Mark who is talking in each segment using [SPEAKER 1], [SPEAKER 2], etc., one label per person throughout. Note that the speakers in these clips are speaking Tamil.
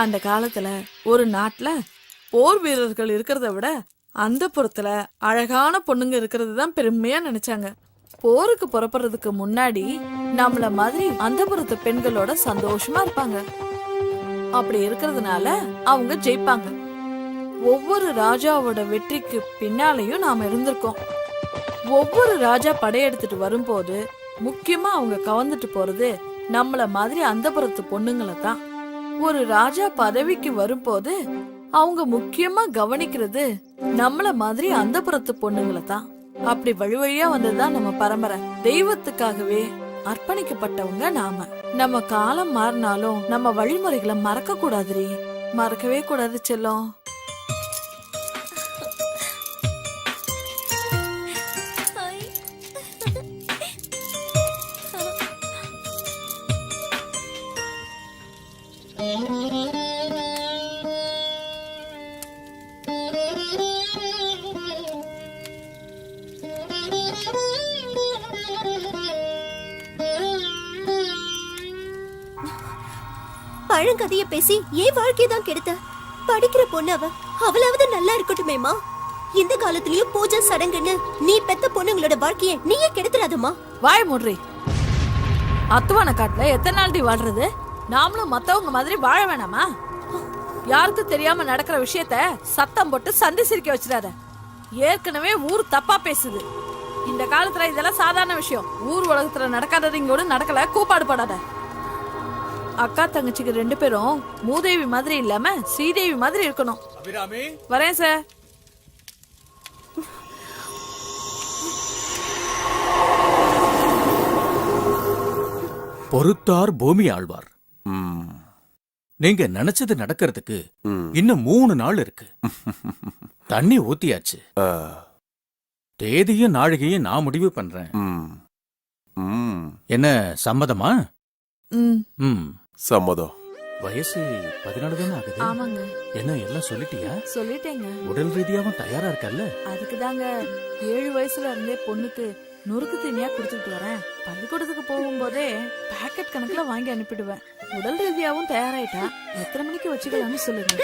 [SPEAKER 1] அந்த காலத்துல ஒரு நாட்டுல போர் வீரர்கள் இருக்கிறத விட அந்தப்புறத்துல அழகான பொண்ணுங்க இருக்கிறது தான் பெருமையா நினைச்சாங்க. போருக்கு புறப்படுறதுக்கு முன்னாடி நம்மள மாதிரி அந்தப்புறத்து பெண்களோட சந்தோஷமா இருப்பாங்க. அப்படி இருக்கிறதுனால அவங்க ஜெயிப்பாங்க. ஒவ்வொரு ராஜாவோட வெற்றிக்கு பின்னாலையும் நாம இருந்திருக்கோம். ஒவ்வொரு ராஜா படையெடுத்துட்டு வரும்போது முக்கியமா அவங்க கவர்ந்துட்டு போறது நம்மள மாதிரி அந்தப்புறத்து பொண்ணுங்களை தான். ஒரு ராஜா பதவிக்கு வரும்போது அவங்க முக்கியமா கவனிக்கிறது நம்மள மாதிரி அந்தப்புறத்து பொண்ணுங்களை தான். அப்படி வழி வழியா வந்ததுதான் நம்ம பரம்பரை. தெய்வத்துக்காகவே அர்ப்பணிக்கப்பட்டவங்க நாம. நம்ம காலம் மாறினாலும் நம்ம வழிமுறைகளை மறக்க கூடாதுரி. மறக்கவே கூடாது செல்லம்.
[SPEAKER 2] பழங்கதைய பேசி ஏன் வாழ்க்கையதான் கெடுத்த? படிக்கிற பொண்ணு அவளாவது நல்லா இருக்கட்டுமேமா. இந்த காலத்திலயும் பூஜை சடங்குன்னு நீ பெத்த பொண்ணுங்களோட வாழ்க்கைய நீயே கெடுத்துறாதம்மா.
[SPEAKER 1] வாய மூடுறி. அத்துவான காட்டுல எத்தனை நாள்டி வாழ்றது? நாமளும் மத்தவங்க மாதிரி வாழ வேணாமா? யாருக்கும் தெரியாம நடக்கிற விஷயத்த சத்தம் போட்டு சந்தி சிரிக்க வச்சிடாத. ஏற்கனவே ஊர் தப்பா பேசுது. இந்த காலத்துல இதெல்லாம் சாதாரண விஷயம். ஊர் உலகத்துல நடக்காதது இங்கோடு நடக்கல. கூப்பாடு படாத. அக்கா தங்கச்சிக்கு 2 பேரும் மூதேவி மாதிரி இல்லாம ஸ்ரீதேவி மாதிரி இருக்கணும். வரேன் சார்.
[SPEAKER 3] பொறுத்தார் பூமி ஆழ்வார். நீங்க நினைச்சது நடக்கிறதுக்கு இன்னும் 3 நாள் இருக்கு. தண்ணி ஊத்தியாச்சு. தேதியும் நாழிகையும் நான் முடிவு பண்றேன். என்ன சம்மதமா?
[SPEAKER 4] சம்மதம்.
[SPEAKER 3] வயசு 14 தானே ஆகுது.
[SPEAKER 1] ஆமாங்க.
[SPEAKER 3] என்ன எல்லாம் சொல்லிட்டியா?
[SPEAKER 1] சொல்லிட்டேங்க.
[SPEAKER 3] உடல் ரீதியாவும் தயாரா இருக்கல்ல?
[SPEAKER 1] அதுக்குதாங்க 7 வயசுல இருந்தே பொண்ணுக்கு நொறுக்கு தீனியா கொடுத்துட்டு வரேன். பள்ளிக்கூடத்துக்கு போகும்போதே பாக்கெட் கணக்குல வாங்கி அனுப்பிடுவேன். உடல் ரீதியாவும் தயாராயிட்டா எத்தனை மணிக்கு வச்சுக்கலாம்னு சொல்லுங்க.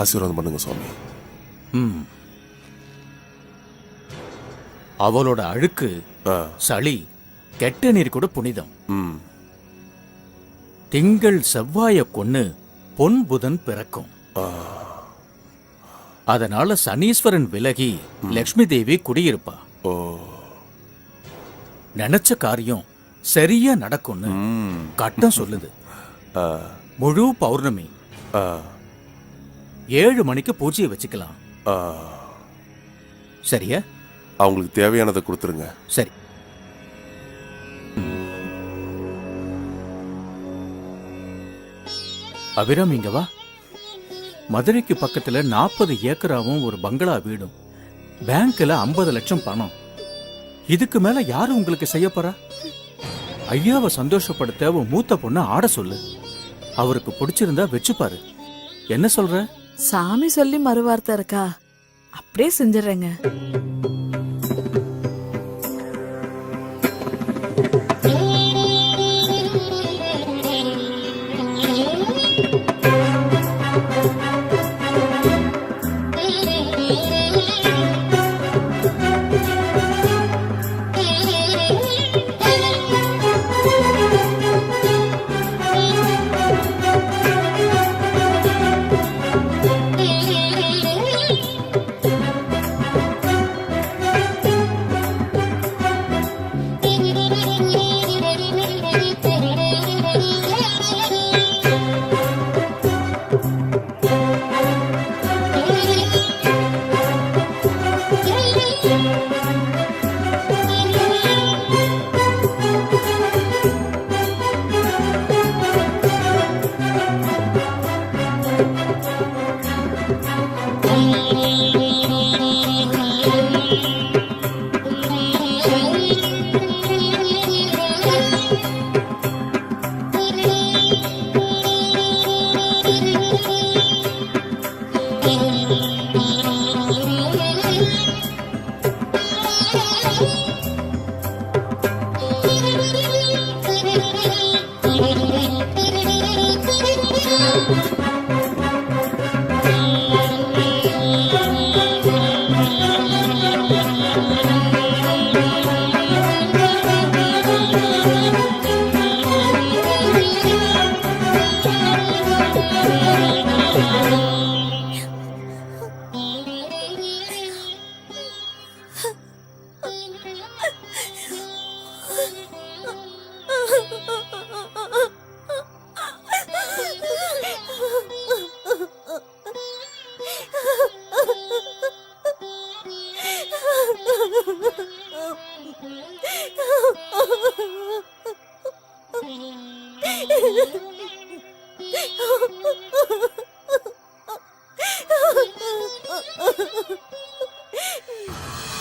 [SPEAKER 4] ஆசீர்வாதம் பண்ணுங்க சுவாமி.
[SPEAKER 3] அவளோட அழுக்கு, சளி, கெட்ட நீர் கூட புனிதம். திங்கள் செவ்வாய கொன்னு பொன் புதன் பிறக்கும். அதனால சனீஸ்வரன் விலகி லட்சுமி தேவி குடியிருப்பா. நினைச்ச காரியம் சரியா நடக்கும்னு கட்டம் சொல்லுது. முழு பௌர்ணமி 7 மணிக்கு பூஜையை வச்சுக்கலாம். சரியா?
[SPEAKER 4] அவங்களுக்கு தேவையானதை கொடுத்துருங்க.
[SPEAKER 3] சரி. அபிராமி இங்க வா. மதுரைக்கு பக்கத்துல 40 ஏக்கராவும் ஒரு பங்களா வீடும், பேங்க்ல 50 லட்சம் பணம். இதுக்கு மேல யாரு உங்களுக்கு செய்ய போறா? ஐயாவை சந்தோஷப்படுத்த உன் மூத்த பொண்ணு ஆட சொல்லு. அவருக்கு பிடிச்சிருந்தா வச்சுப்பாரு. என்ன சொல்ற?
[SPEAKER 1] சாமி சொல்லி மறுவார்த்தை இருக்கா? அப்படியே செஞ்சிடறேங்க.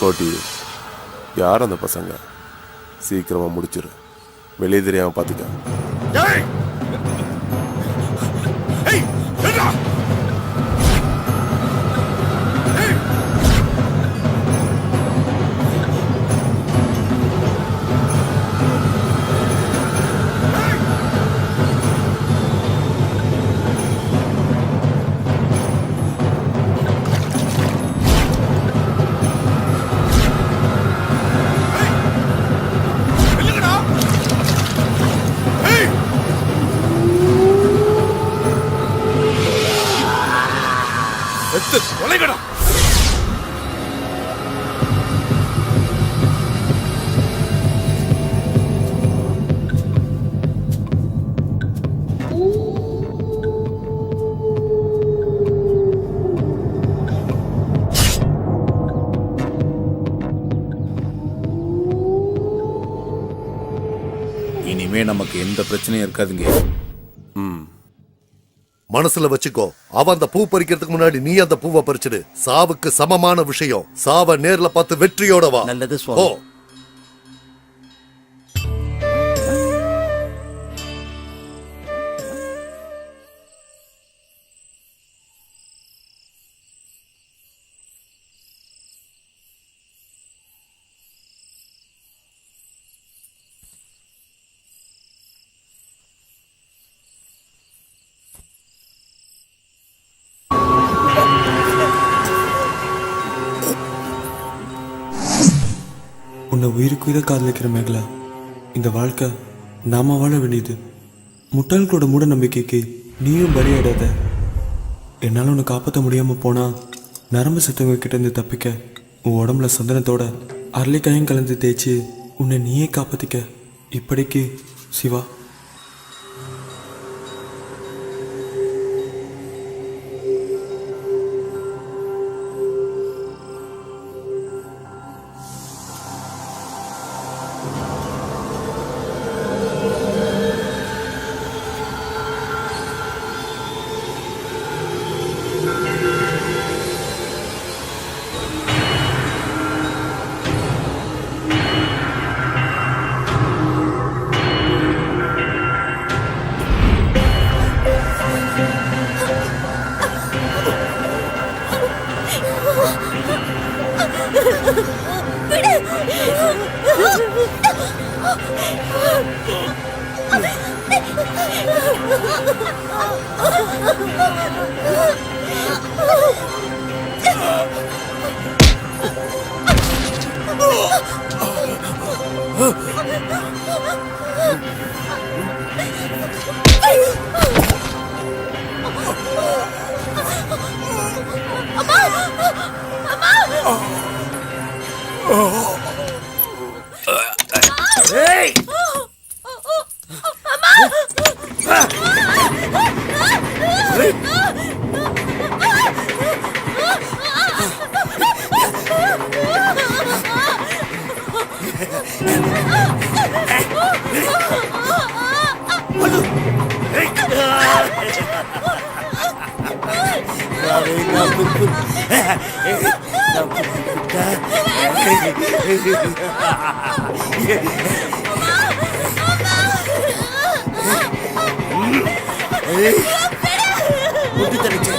[SPEAKER 4] கோட்டி, யார் அந்த பசங்க? சீக்கிரமா முடிச்சிரு, வெளியே தெரியாம பாத்துக்க.
[SPEAKER 5] இனிமே நமக்கு எந்த பிரச்சனையும் இருக்காதுங்க.
[SPEAKER 6] மனசுல வச்சுக்கோ, அவன் அந்த பூ பறிக்கிறதுக்கு முன்னாடி நீ அந்த பூவை பறிச்சிடு. சாவுக்கு சமமான விஷயம். சாவ நேர்ல பார்த்து வெற்றியோட வா.
[SPEAKER 5] நல்லது
[SPEAKER 6] ஓ
[SPEAKER 5] சுவாமி.
[SPEAKER 7] உன்னை உயிருக்கு உயிரை காதலிக்கிற மேகலா, இந்த வாழ்க்கை நாம வாழ வேண்டியது. முட்டாள்களோட மூட நம்பிக்கைக்கு நீயும் பலியாடாத. என்னால் உன்னை காப்பாற்ற முடியாமல் போனா நரம்பு சத்தவங்க கிட்ட இருந்து தப்பிக்க உன் உடம்புல சந்தனத்தோட அரளிக்காயும் கலந்து தேய்ச்சி உன்னை நீயே காப்பாற்றிக்க. இப்படிக்கு சிவா.
[SPEAKER 8] முட்டி தரச்சு